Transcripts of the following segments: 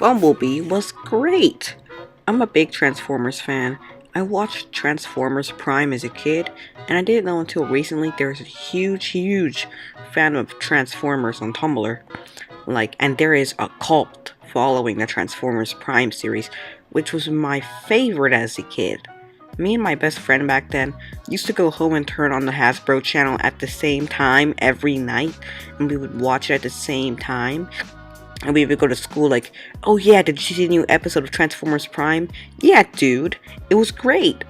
Bumblebee was great. I'm a big Transformers fan. I watched Transformers Prime as a kid, and I didn't know until recently there's a huge fan of Transformers on Tumblr. And there is a cult following the Transformers Prime series, which was my favorite as a kid. Me and my best friend back then used to go home and turn on the Hasbro channel at the same time every night, and we would watch it at the same time. And we would go to school like, oh yeah, did you see the new episode of Transformers Prime? Yeah, dude, it was great.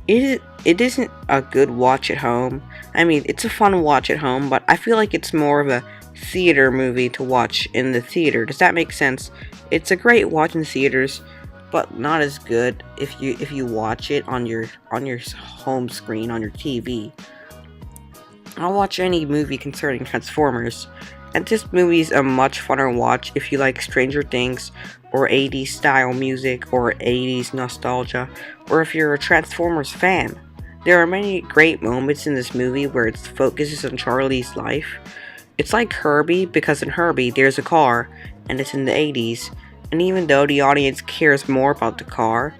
It isn't a good watch at home. I mean, it's a fun watch at home, but I feel like it's more of a theater movie to watch in the theater. Does that make sense? It's a great watch in theaters, but not as good if you watch it on your home screen on your TV. I'll watch any movie concerning Transformers, and this movie's a much funner watch if you like Stranger Things, or 80s style music, or 80s nostalgia, or if you're a Transformers fan. There are many great moments in this movie where it focuses on Charlie's life. It's like Herbie, because in Herbie there's a car, and it's in the 80s, and even though the audience cares more about the car,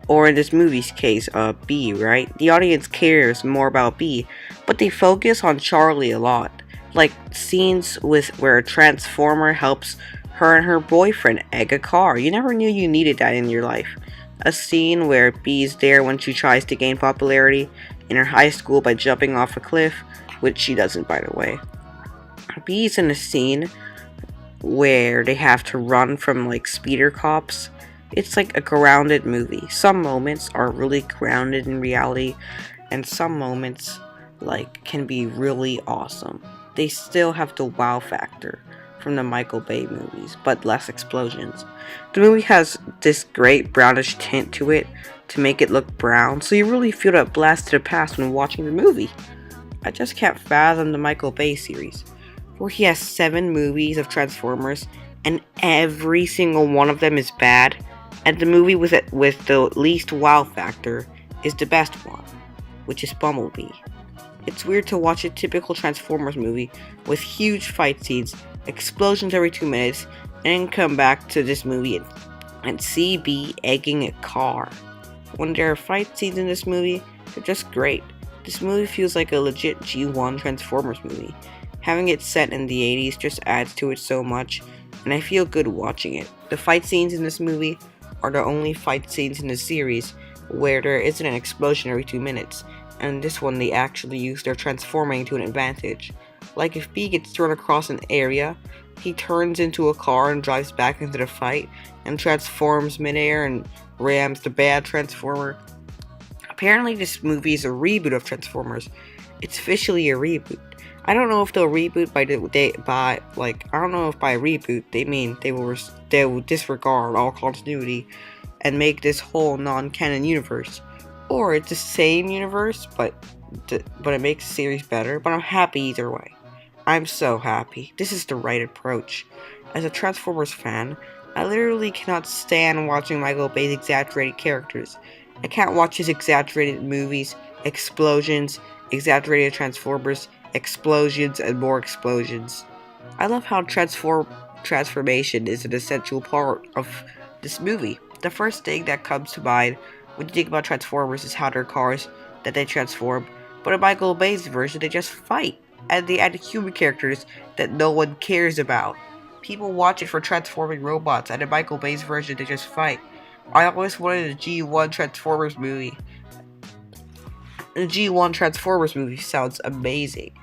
or in this movie's case, Bee, right? The audience cares more about Bee, but they focus on Charlie a lot. Like scenes where a Transformer helps her and her boyfriend egg a car. You never knew you needed that in your life. A scene where Bee's there when she tries to gain popularity in her high school by jumping off a cliff, which she doesn't, by the way. Bee's in a scene where they have to run from speeder cops. It's like a grounded movie. Some moments are really grounded in reality, and some moments can be really awesome. They still have the wow factor from the Michael Bay movies, but less explosions. The movie has this great brownish tint to it to make it look brown, so you really feel that blast to the past when watching the movie. I just can't fathom the Michael Bay series, where he has 7 movies of Transformers, and every single one of them is bad, and the movie with the least wow factor is the best one, which is Bumblebee. It's weird to watch a typical Transformers movie with huge fight scenes, explosions every 2 minutes, and then come back to this movie and see Bee egging a car. When there are fight scenes in this movie, they're just great. This movie feels like a legit G1 Transformers movie. Having it set in the 80s just adds to it so much, and I feel good watching it. The fight scenes in this movie are the only fight scenes in the series where there isn't an explosion every 2 minutes, and this one they actually use their transforming to an advantage. Like if Bee gets thrown across an area, he turns into a car and drives back into the fight, and transforms midair and rams the bad Transformer. Apparently this movie is a reboot of Transformers. It's officially a reboot. I don't know if they'll reboot I don't know if by reboot they mean they will disregard all continuity and make this whole non-canon universe, or it's the same universe but it makes the series better. But I'm happy either way. I'm so happy. This is the right approach. As a Transformers fan, I literally cannot stand watching Michael Bay's exaggerated characters. I can't watch his exaggerated movies, explosions, exaggerated Transformers, explosions, and more explosions. I love how transformation is an essential part of this movie. The first thing that comes to mind when you think about Transformers is how they're cars that they transform, but in Michael Bay's version they just fight, and they add human characters that no one cares about. People watch it for transforming robots, and in Michael Bay's version they just fight. I always wanted a G1 Transformers movie. The G1 Transformers movie sounds amazing.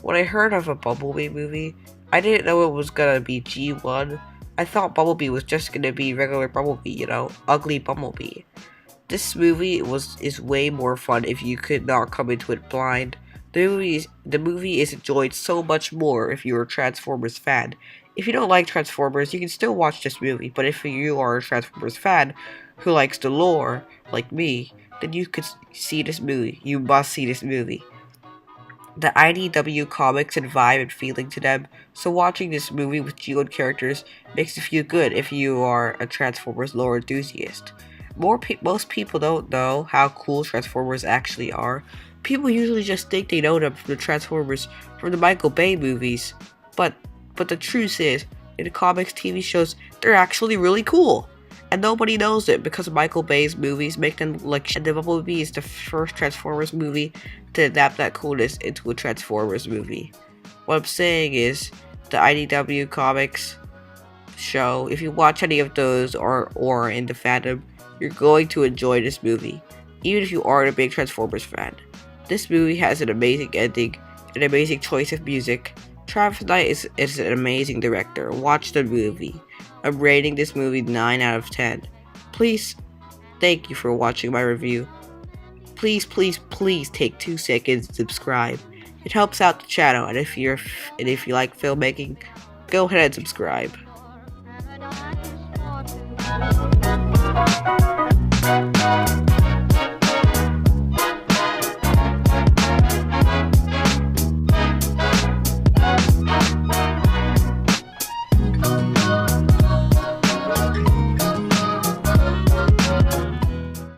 When I heard of a Bumblebee movie, I didn't know it was gonna be G1. I thought Bumblebee was just gonna be regular Bumblebee, ugly Bumblebee. This movie is way more fun if you could not come into it blind. The movie is enjoyed so much more if you're a Transformers fan. If you don't like Transformers, you can still watch this movie, but if you are a Transformers fan who likes the lore, like me, then you could see this movie. You must see this movie. The IDW comics and vibe and feeling to them, so watching this movie with G1 characters makes you feel good if you are a Transformers lore enthusiast. Most people don't know how cool Transformers actually are. People usually just think they know them from the Transformers from the Michael Bay movies, but the truth is, in the comics, TV shows, They're actually really cool. And nobody knows it because Michael Bay's movies make them like shit. And the Bumblebee is the first Transformers movie to adapt that coolness into a Transformers movie. What I'm saying is, the IDW comics show, if you watch any of those or in the fandom, you're going to enjoy this movie, even if you aren't a big Transformers fan. This movie has an amazing ending, an amazing choice of music. Travis Knight is an amazing director. Watch the movie. I'm rating this movie 9 out of 10. Please, thank you for watching my review. Please take 2 seconds to subscribe. It helps out the channel, and if you like filmmaking, go ahead and subscribe.